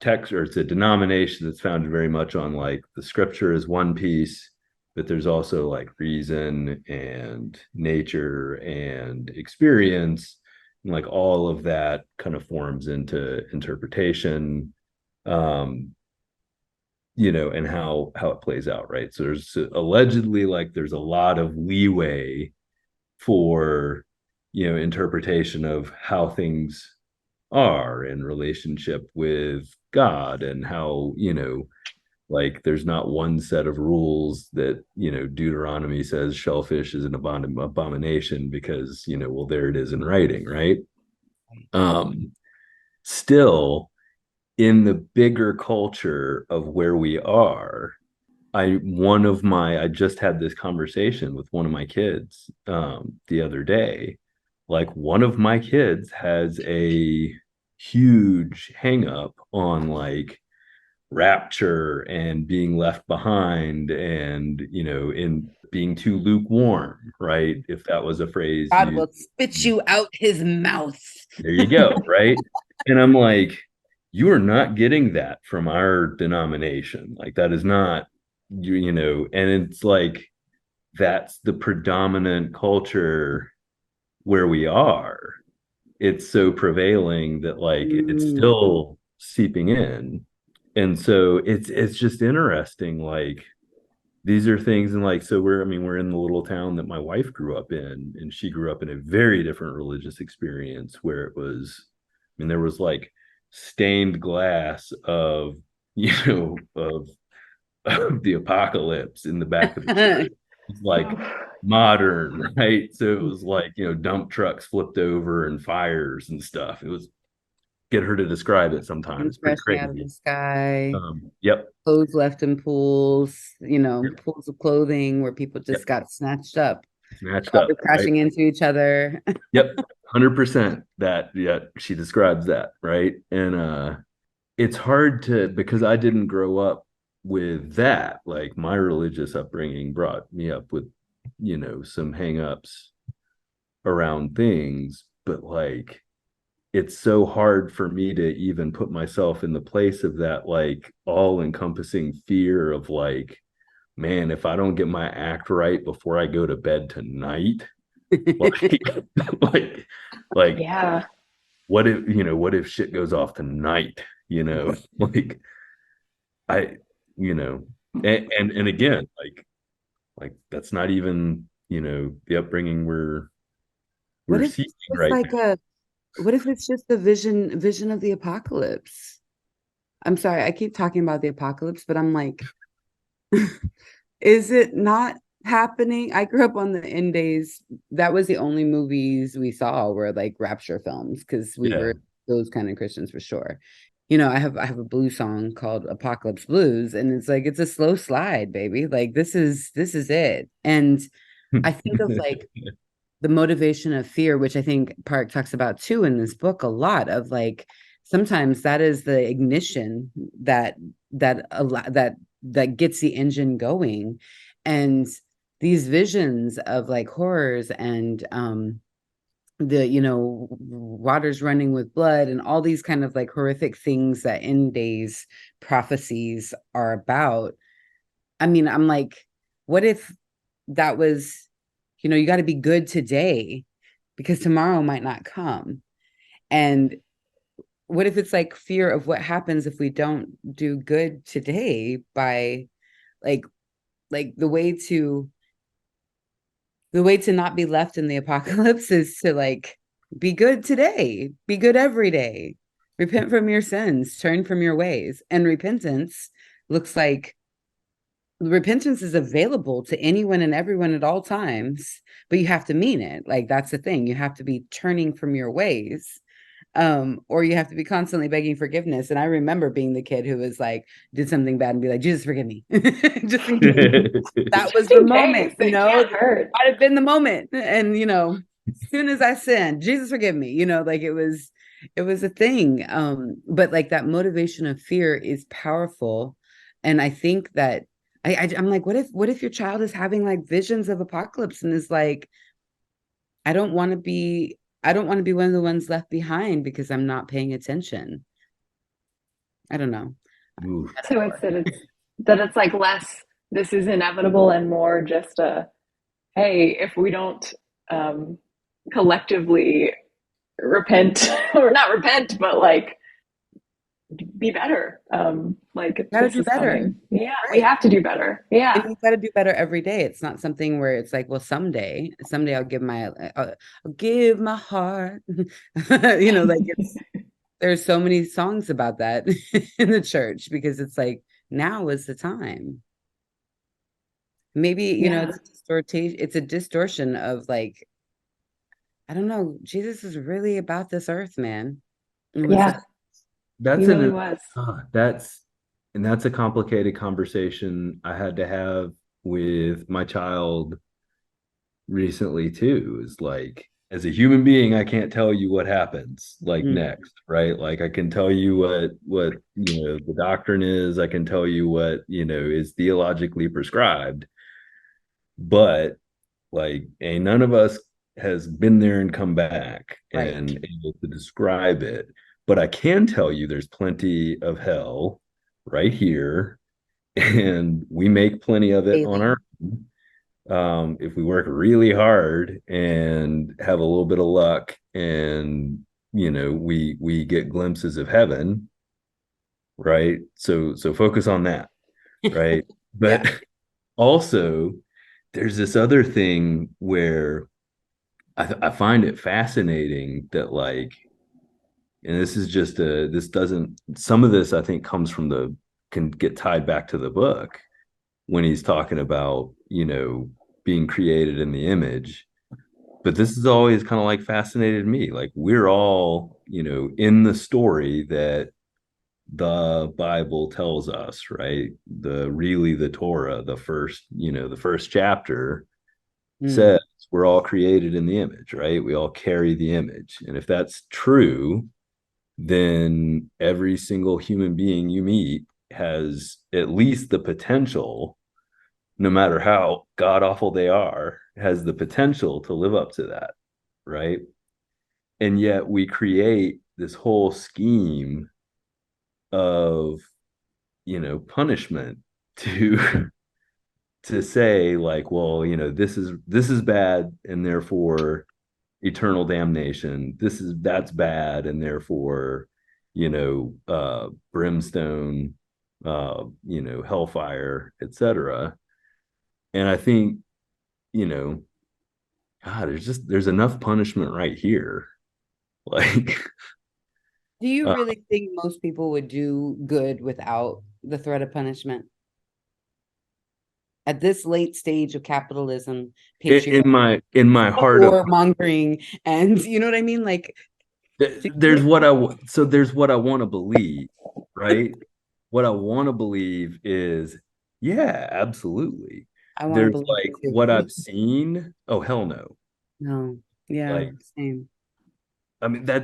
text, or it's a denomination that's founded very much on like the scripture is one piece, but there's also like reason and nature and experience, and like all of that kind of forms into interpretation, and how it plays out, right? So there's allegedly, like, there's a lot of leeway for interpretation of how things are in relationship with God, and how like there's not one set of rules that Deuteronomy says shellfish is an abomination because well, there it is in writing, right? Still, in the bigger culture of where we are, I just had this conversation with one of my kids the other day. Like, one of my kids has a huge hang up on like rapture and being left behind, and in being too lukewarm, right? If that was a phrase, God will spit you out his mouth. There you go, right? And I'm like, you are not getting that from our denomination. Like, that is not and it's like, that's the predominant culture where we are. it's so prevailing that like it's Mm. still seeping in. And so it's just interesting, like these are things, and like so we're in the little town that my wife grew up in, and she grew up in a very different religious experience where it was, I mean, there was like stained glass of, of the apocalypse in the back of the church. It's like Oh, modern, right? So it was like, dump trucks flipped over and fires and stuff. It was, get her to describe it And sometimes, pretty crashing out of the crazy. sky, Yep. clothes left in pools, Yep. pools of clothing where people Yep. just got snatched up, Snatched probably up, right? crashing into each other. Yep. 100% that, yeah, she describes that, right? And it's hard to, because I didn't grow up with that. Like my religious upbringing brought me up with, some hangups around things, but like it's so hard for me to even put myself in the place of that, like all encompassing fear of like, man, if I don't get my act right before I go to bed tonight, like, like, like, yeah. what if shit goes off tonight? Like I, and again, like that's not even, the upbringing What we're if it's seeking just right like now. a what if it's just the vision of the apocalypse? I'm sorry, I keep talking about the apocalypse, but I'm like, is it not happening? I grew up on the end days. That was the only movies we saw were like rapture films because we Yeah. were those kind of Christians for sure. I have a blues song called Apocalypse Blues, and it's like it's a slow slide, baby. Like this is it. And I think of like the motivation of fear, which I think Park talks about too in this book a lot of like sometimes that is the ignition that gets the engine going. And these visions of like horrors and the waters running with blood and all these kind of like horrific things that end days prophecies are about. I mean, I'm like, what if that was, you got to be good today because tomorrow might not come. And what if it's like fear of what happens if we don't do good today by like the way to not be left in the apocalypse is to like be good today, be good every day, repent from your sins, turn from your ways. And looks like repentance is available to anyone and everyone at all times, but you have to mean it. Like that's the thing. You have to be turning from your ways. Or you have to be constantly begging forgiveness. And I remember being the kid who was like, did something bad and be like, Jesus, forgive me. Just in case. That was Just the in case. moment, It can't hurt. might have been the moment. And as soon as I sinned, Jesus forgive me, like it was a thing. But like that motivation of fear is powerful. And I think that I'm like, what if your child is having like visions of apocalypse and is like, I don't want to be one of the ones left behind because I'm not paying attention. I don't know. Oof. So it's that it's like less this is inevitable and more just a hey, if we don't um collectively repent or not repent, but like be better. Like Got to this do is better. coming. Yeah, we Right. have to do better. And Yeah. you got to do better every day. It's not something where it's like, well, someday I'll give my heart. Like there's so many songs about that in the church because it's like now is the time. Maybe, Yeah. it's a distortion of like, I don't know, Jesus is really about this earth, man. And what's Yeah. up? He That's really an was. that's and that's a complicated conversation I had to have with my child recently too. Is like, as a human being, I can't tell you what happens like Mm, next, right? Like I can tell you what the doctrine is, I can tell you what is theologically prescribed, but like ain't none of us has been there and come back right. and able to describe it. But I can tell you there's plenty of hell right here, and we make plenty of it on Daily. our own. If we work really hard and have a little bit of luck and we get glimpses of heaven, right? So focus on that, right? Yeah. But also there's this other thing where I find it fascinating that, like, and this is just this doesn't, some of this I think comes from can get tied back to the book when he's talking about, being created in the image. But this has always kind of like fascinated me. Like, we're all, in the story that the Bible tells us, right? The Torah, the first chapter says we're all created in the image, right? We all carry the image. And if that's true, then every single human being you meet has at least the potential, no matter how god awful they are, has the potential to live up to that, right? And yet we create this whole scheme of, punishment to to say, like, well, this is bad and therefore eternal damnation. That's bad and therefore, brimstone, hellfire, etc. And I think, you know, God, there's enough punishment right here. Like, Do you really think most people would do good without the threat of punishment? At this late stage of capitalism, patriarchy, in my heart of warmongering, and you know what I mean? Like, there's what I want to believe, right? What I want to believe is, yeah, absolutely. I want to There's believe like too. what I've seen. Oh, hell no. No, yeah, Like, same. I mean, Yeah.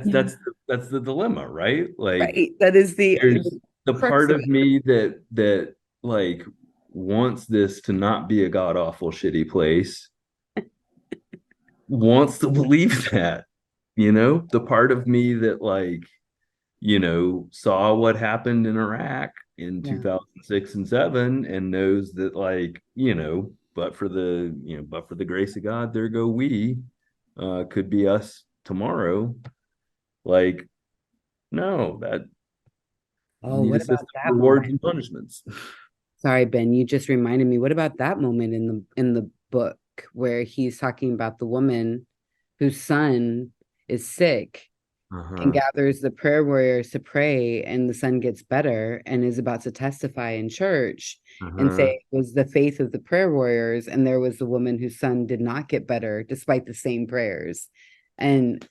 that's the dilemma, right? Like, Right. That is there's the crux part of of me that like wants this to not be a god awful shitty place, wants to believe that, the part of me that, like, saw what happened in Iraq in yeah. 2006 and 7 and knows that, like, but for the grace of God, there go we, could be us tomorrow. Like, no, that you Oh, need a what about system of that rewards moment? and punishments. Sorry, Ben, you just reminded me. What about that moment in the book where he's talking about the woman whose son is sick and Uh-huh. gathers the prayer warriors to pray, and the son gets better and is about to testify in church and say Uh-huh. it was the faith of the prayer warriors, and there was the woman whose son did not get better despite the same prayers. And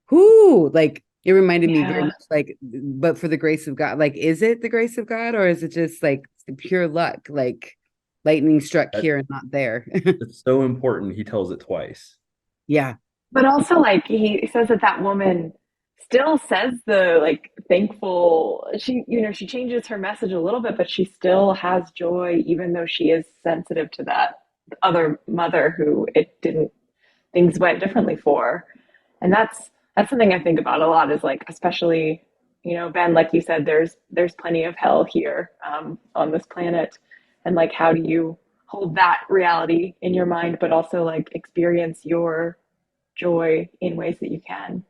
who, like, it reminded me very Yeah. much like, but for the grace of God, like, is it the grace of God, or is it just like pure luck, like lightning struck That, here and not there? it's so important. He tells it twice. Yeah. But also, like, he says that that woman still says the like thankful. She changes her message a little bit, but she still has joy, even though she is sensitive to that other mother who it didn't things went differently for. And that's something I think about a lot. Is like, especially, Ben, like you said, there's plenty of hell here, on this planet, and like, how do you hold that reality in your mind, but also like experience your joy in ways that you can.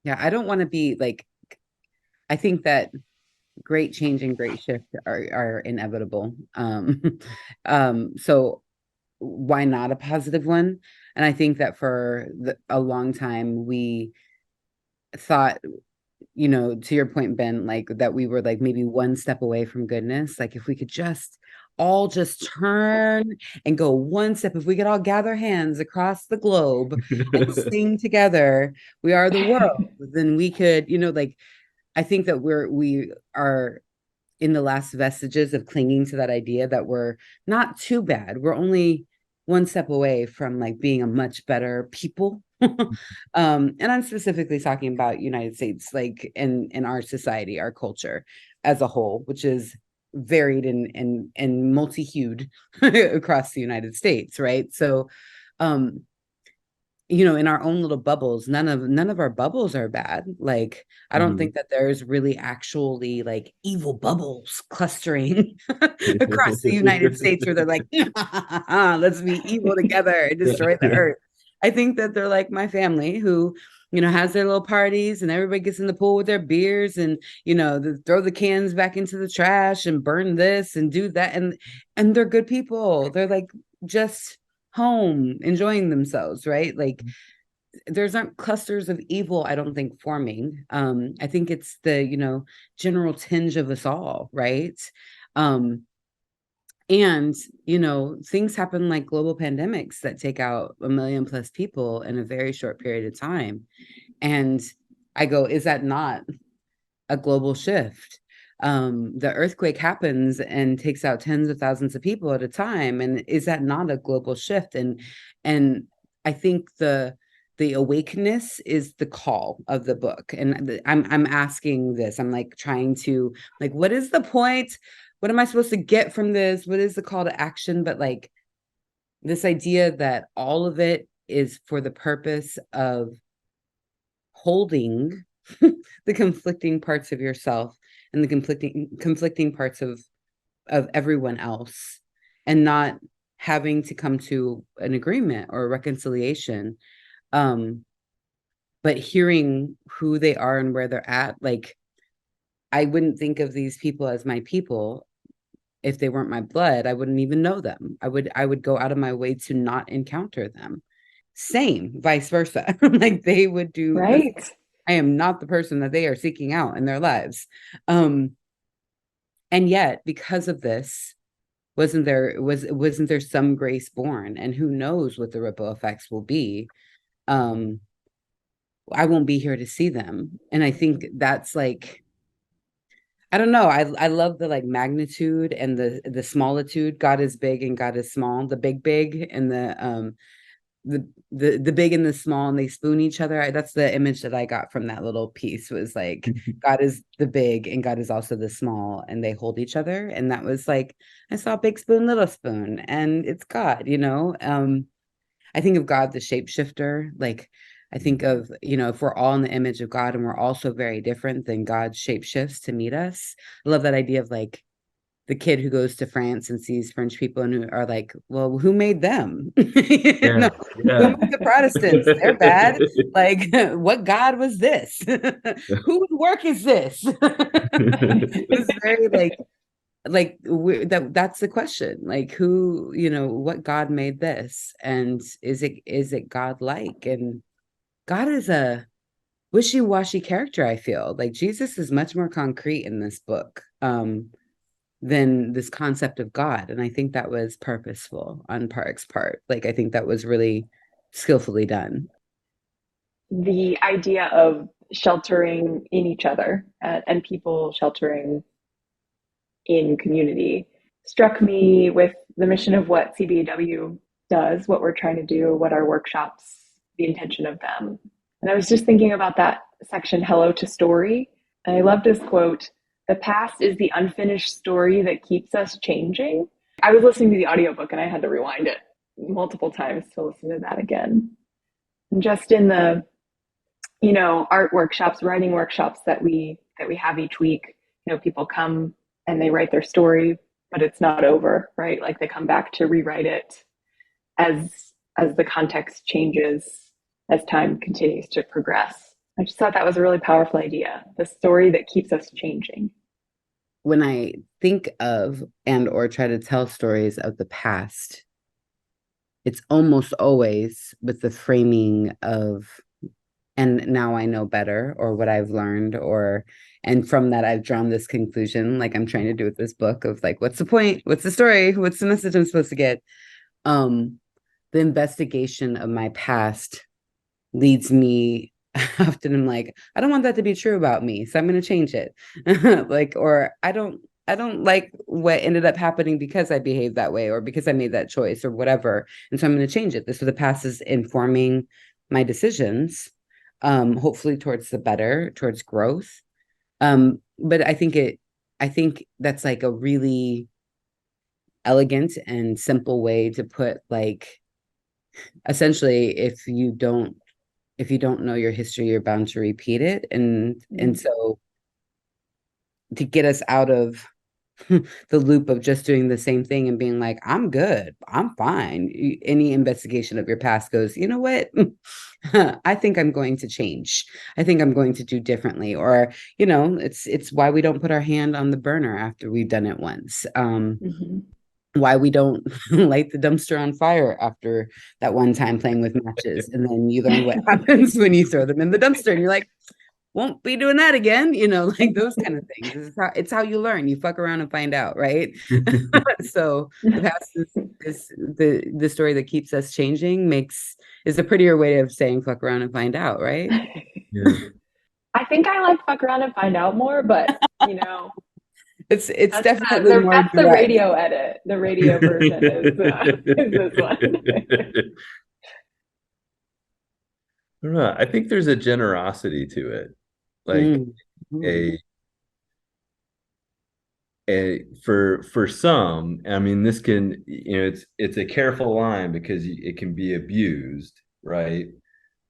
Yeah. I don't want to be like, I think that great change and great shift are inevitable. So why not a positive one? And I think that for a long time we thought, to your point, Ben, like that we were like maybe one step away from goodness. Like if we could just turn and go one step, if we could all gather hands across the globe and sing together, we are the world, then we could, like, I think that we are in the last vestiges of clinging to that idea that we're not too bad. We're only one step away from like being a much better people. And I'm specifically talking about United States, like in our society, our culture as a whole, which is varied and multi-hued across the United States, right? So in our own little bubbles, none of our bubbles are bad. Like, I don't think that there's really actually like evil bubbles clustering across the United States where they're like, let's be evil together and destroy the earth. I think that they're like my family who has their little parties, and everybody gets in the pool with their beers, and throw the cans back into the trash and burn this and do that, and they're good people. They're like just home enjoying themselves, right? Like there's aren't clusters of evil, I don't think, forming. I think it's the general tinge of us all, right? um and things happen like global pandemics that take out 1 million plus people in a very short period of time. And I go, is that not a global shift? The earthquake happens and takes out tens of thousands of people at a time, and is that not a global shift? And I think the awakeness is the call of the book. And I'm asking this. I'm like trying to, like, what is the point? What am I supposed to get from this? What is the call to action? But like this idea that all of it is for the purpose of holding the conflicting parts of yourself and the conflicting parts of everyone else, and not having to come to an agreement or a reconciliation, but hearing who they are and where they're at. Like, I wouldn't think of these people as my people if they weren't my blood. I wouldn't even know them. I would go out of my way to not encounter them. Same, vice versa. Like they would do Right. I am not the person that they are seeking out in their lives. And yet, because of this, wasn't there some grace born? And who knows what the ripple effects will be? I won't be here to see them. And I think that's like, I don't know. I love the like magnitude and the smallitude. God is big and God is small. The big and the big and the small, and they spoon each other. That's the image that I got from that little piece, was like God is the big and God is also the small, and they hold each other. And that was like, I saw big spoon, little spoon, and it's God. I think of God the shapeshifter. Like I think of, if we're all in the image of God and we're also very different, then God shapeshifts to meet us. I love that idea of like the kid who goes to France and sees French people and who are like, well, who made them? Yeah, Who yeah. made the Protestants? They're bad. Like, what God was this? Whose work is this? It's very that's the question. Like, who, what God made this? And is it God like? And God is a wishy-washy character. I feel like Jesus is much more concrete in this book than this concept of God. And I think that was purposeful on Pádraig's part. Like, I think that was really skillfully done. The idea of sheltering in each other and people sheltering in community struck me with the mission of what CBAW does, what we're trying to do, what our workshops, the intention of them. And I was just thinking about that section, Hello to Story. And I love this quote: "The past is the unfinished story that keeps us changing." I was listening to the audiobook and I had to rewind it multiple times to listen to that again. And just in the, art workshops, writing workshops that we have each week, people come and they write their story, but it's not over, right? Like they come back to rewrite it as the context changes, as time continues to progress. I just thought that was a really powerful idea. The story that keeps us changing. When I think of and or try to tell stories of the past, it's almost always with the framing of, and now I know better, or what I've learned, and from that I've drawn this conclusion, like I'm trying to do with this book, of like, what's the point? What's the story? What's the message I'm supposed to get? The investigation of my past leads me often, I'm like, I don't want that to be true about me, so I'm going to change it. Like, or I don't like what ended up happening because I behaved that way or because I made that choice or whatever. And so I'm going to change it. So the past is informing my decisions, hopefully towards the better, towards growth. But I think that's like a really elegant and simple way to put, like, essentially, if you don't know your history, you're bound to repeat it. And so to get us out of the loop of just doing the same thing and being like, I'm good, I'm fine. Any investigation of your past goes, you know what? I think I'm going to change. I think I'm going to do differently. Or, it's why we don't put our hand on the burner after we've done it once. Why we don't light the dumpster on fire after that one time playing with matches. And then you learn what happens when you throw them in the dumpster and you're like, won't be doing that again, like those kind of things. It's how you learn. You fuck around and find out, right? So the past is the story that keeps us changing is a prettier way of saying fuck around and find out, right? Yeah. I think I like fuck around and find out more, but it's definitely more that's direct. the radio edit. The radio version is this one. I don't know. I think there's a generosity to it, like for some. I mean, this can, it's a careful line because it can be abused, right?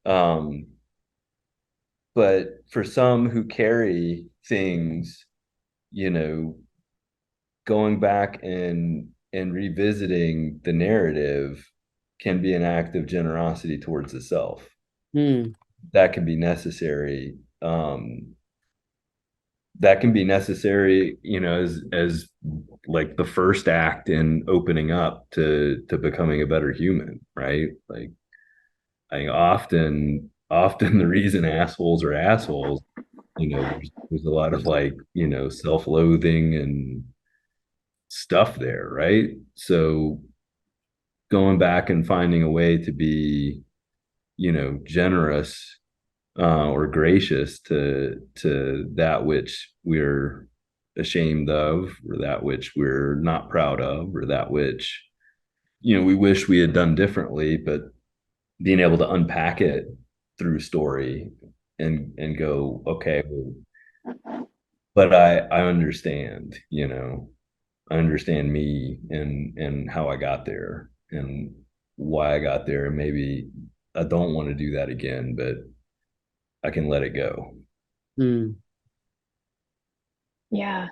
But for some who carry things, going back and revisiting the narrative can be an act of generosity towards the self. That can be necessary. That can be necessary, as like the first act in opening up to becoming a better human, right? Like, I think often the reason assholes are assholes, there's a lot of self-loathing and stuff there, right? So going back and finding a way to be, generous or gracious to that which we're ashamed of, or that which we're not proud of, or that which we wish we had done differently, but being able to unpack it through story and go, okay, but I understand, I understand me and how I got there and why I got there, and maybe I don't want to do that again, but I can let it go. Yeah.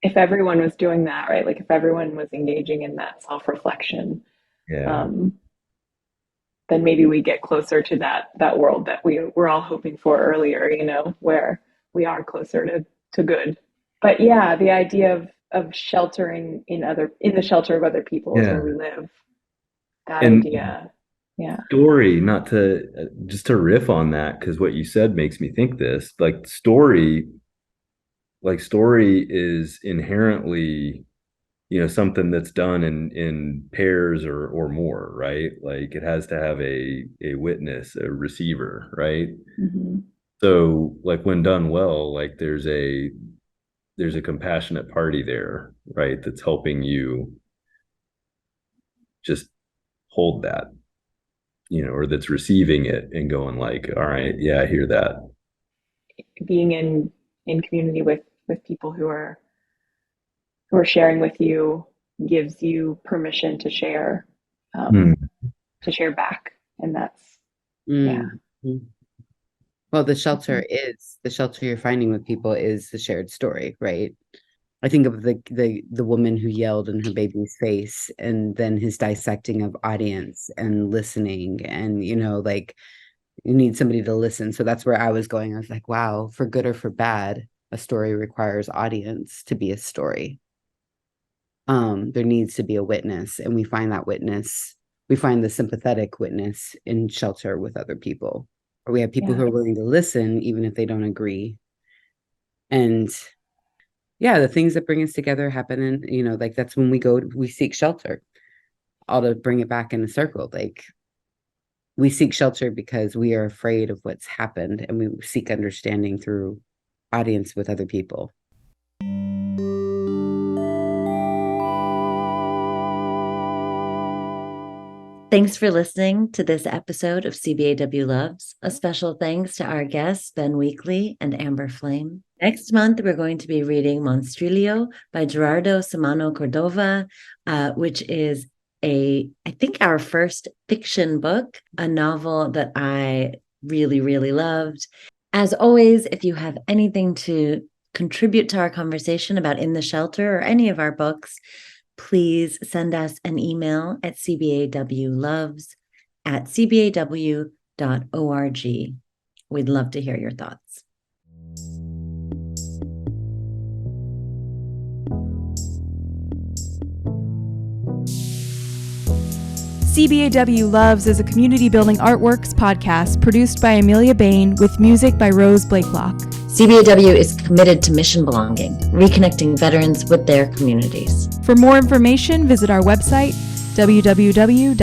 If everyone was doing that, right? Like if everyone was engaging in that self-reflection, then maybe we get closer to that world that we're all hoping for earlier, where we are closer to good. But yeah, the idea of sheltering in the shelter of other people is where we live. That idea. Yeah. Story, not to just to riff on that, because what you said makes me think this, story is inherently, something that's done in pairs or more, right? Like it has to have a witness, a receiver, right? So like when done well, like there's a compassionate party there, right? That's helping you just hold that, or that's receiving it and going like, all right, yeah, I hear that. Being in community with people who are sharing with you gives you permission to share back, and that's Well, the shelter you're finding with people is the shared story, right? I think of the woman who yelled in her baby's face, and then his dissecting of audience and listening, and like you need somebody to listen. So that's where I was going. I was like, wow, for good or for bad, a story requires audience to be a story. There needs to be a witness, and we find the sympathetic witness in shelter with other people, or we have people who are willing to listen even if they don't agree. And the things that bring us together happen, and like that's when we seek shelter. All to bring it back in a circle, like we seek shelter because we are afraid of what's happened, and we seek understanding through audience with other people. Thanks for listening to this episode of CBAW Loves. A special thanks to our guests, Ben Weakley and Amber Flame. Next month, we're going to be reading Monstrillo by Gerardo Samano Cordova, which is I think our first fiction book, a novel that I really, really loved. As always, if you have anything to contribute to our conversation about In the Shelter or any of our books, please send us an email at cbawloves@cbaw.org. We'd love to hear your thoughts. CBAW Loves is a community building artworks podcast produced by Amelia Bain with music by Rose Blakelock. CBAW is committed to mission belonging, reconnecting veterans with their communities. For more information, visit our website, www.cbaw.org.